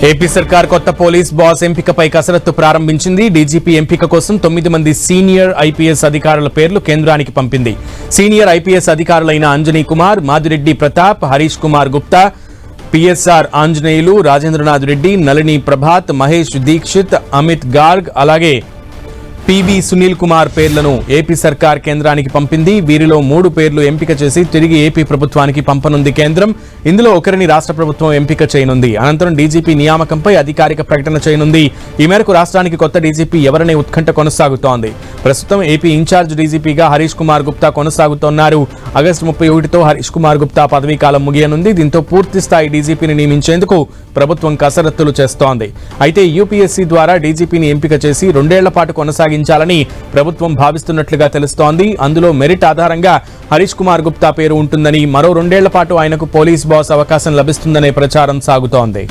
AP సర్కార్ కొత్త police boss ఎంపికపై కసరత్తు ప్రారంభించింది. డీజీపీ ఎంపిక కోసం 9 మంది సీనియర్ ఐపీఎస్ అధికారుల పేర్లు కేంద్రానికి పంపింది. సీనియర్ ఐపీఎస్ అధికారులైన అంజనీ కుమార్, మాదిరెడ్డి ప్రతాప్, హరీష్ కుమార్ గుప్తా, పిఎస్ఆర్ ఆంజనేయులు, రాజేంద్రనాథ్ రెడ్డి, నళిని ప్రభాత్, మహేష్ దీక్షిత్, అమిత్ గార్గ్ అలాగే పివి సునీల్ కుమార్ పేర్లను ఏపీ సర్కార్ కేంద్రానికి పంపింది. వీరిలో 3 పేర్లు ఎంపిక చేసి తిరిగి ఏపీ ప్రభుత్వానికి పంపనుంది కేంద్రం. ఇందులో ఒకరిని రాష్ట్ర ప్రభుత్వం ఎంపిక చేయనుంది. అనంతరం డీజీపీ నియామకంపై అధికారిక ప్రకటన చేయనుంది. ఈ మేరకు రాష్ట్రానికి కొత్త డీజీపీ ఎవరనే ఉత్కంఠ కొనసాగుతోంది. ప్రస్తుతం ఏపీ ఇన్ఛార్జ్ డీజీపీగా హరీష్ కుమార్ గుప్తా కొనసాగుతున్నారు. ఆగస్టు 31తో హరీష్ కుమార్ గుప్తా పదవీకాలం ముగియనుంది. దీంతో పూర్తి స్థాయి డీజీపీని నియమించేందుకు ప్రభుత్వం కసరత్తులు చేస్తోంది. అయితే యూపీఎస్సీ ద్వారా డీజీపీని ఎంపిక చేసి 2 ఏళ్ల పాటు కొనసాగించాలని ప్రభుత్వం భావిస్తున్నట్లుగా తెలుస్తోంది. అందులో మెరిట్ ఆధారంగా హరీష్ కుమార్ గుప్తా పేరు ఉంటుందని, మరో 2 ఏళ్ల పాటు ఆయనకు పోలీస్ బాస్ అవకాశం లభిస్తుందనే ప్రచారం సాగుతోంది.